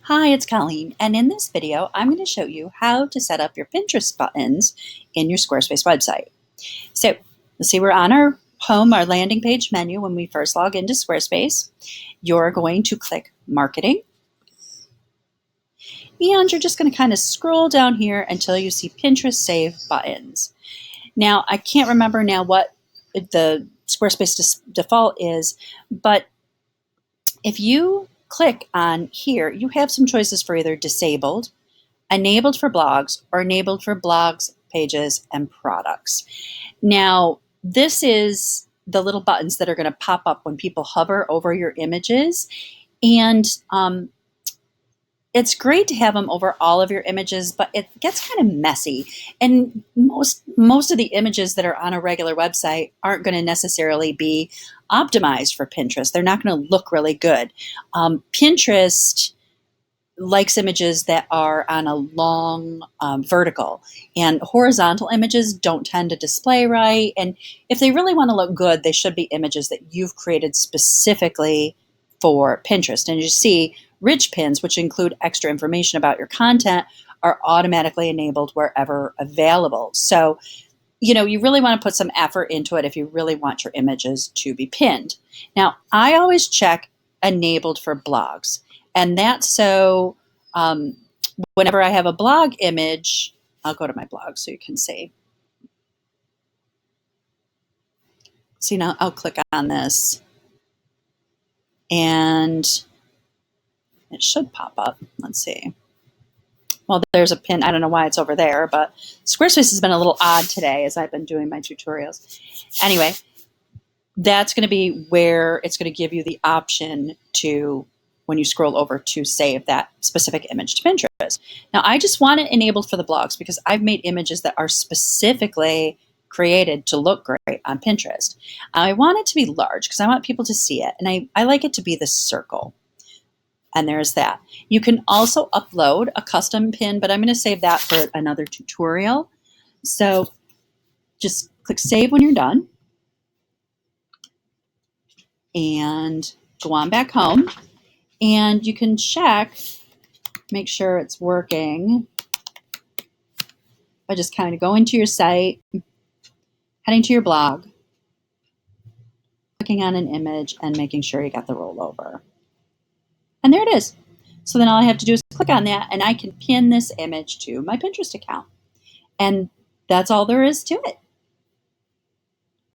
Hi, it's Colleen, and in this video, I'm going to show you how to set up your Pinterest buttons in your Squarespace website. So, let's see, we're on our home, our landing page menu when we first log into Squarespace. You're going to click Marketing, and you're just going to kind of scroll down here until you see Pinterest Save Buttons. Now, I can't remember now what the Squarespace default is, but if you click on here, you have some choices for either disabled, enabled for blogs, or enabled for blogs, pages, and products. Now, this is the little buttons that are going to pop up when people hover over your images. And it's great to have them over all of your images, but it gets kind of messy. And most of the images that are on a regular website aren't going to necessarily be optimized for Pinterest. They're not going to look really good. Pinterest likes images that are on a long vertical, and horizontal images don't tend to display right. And if they really want to look good, they should be images that you've created specifically for Pinterest. And you see rich pins, which include extra information about your content, are automatically enabled wherever available. So, you really want to put some effort into it if you really want your images to be pinned. Now, I always check enabled for blogs. And that's so whenever I have a blog image, I'll go to my blog so you can see. See, now I'll click on this and it should pop up. Let's see. Well, there's a pin. I don't know why it's over there, but Squarespace has been a little odd today as I've been doing my tutorials. Anyway, that's going to be where it's going to give you the option to, when you scroll over, to save that specific image to Pinterest. Now, I just want it enabled for the blogs because I've made images that are specifically created to look great on Pinterest. I want it to be large because I want people to see it, and I like it to be the circle. And there's that. You can also upload a custom pin, but I'm going to save that for another tutorial. So just click Save when you're done and go on back home. And you can check, make sure it's working by just kind of going to your site, heading to your blog, clicking on an image, and making sure you got the rollover. And there it is. So then all I have to do is click on that, and I can pin this image to my Pinterest account. And that's all there is to it.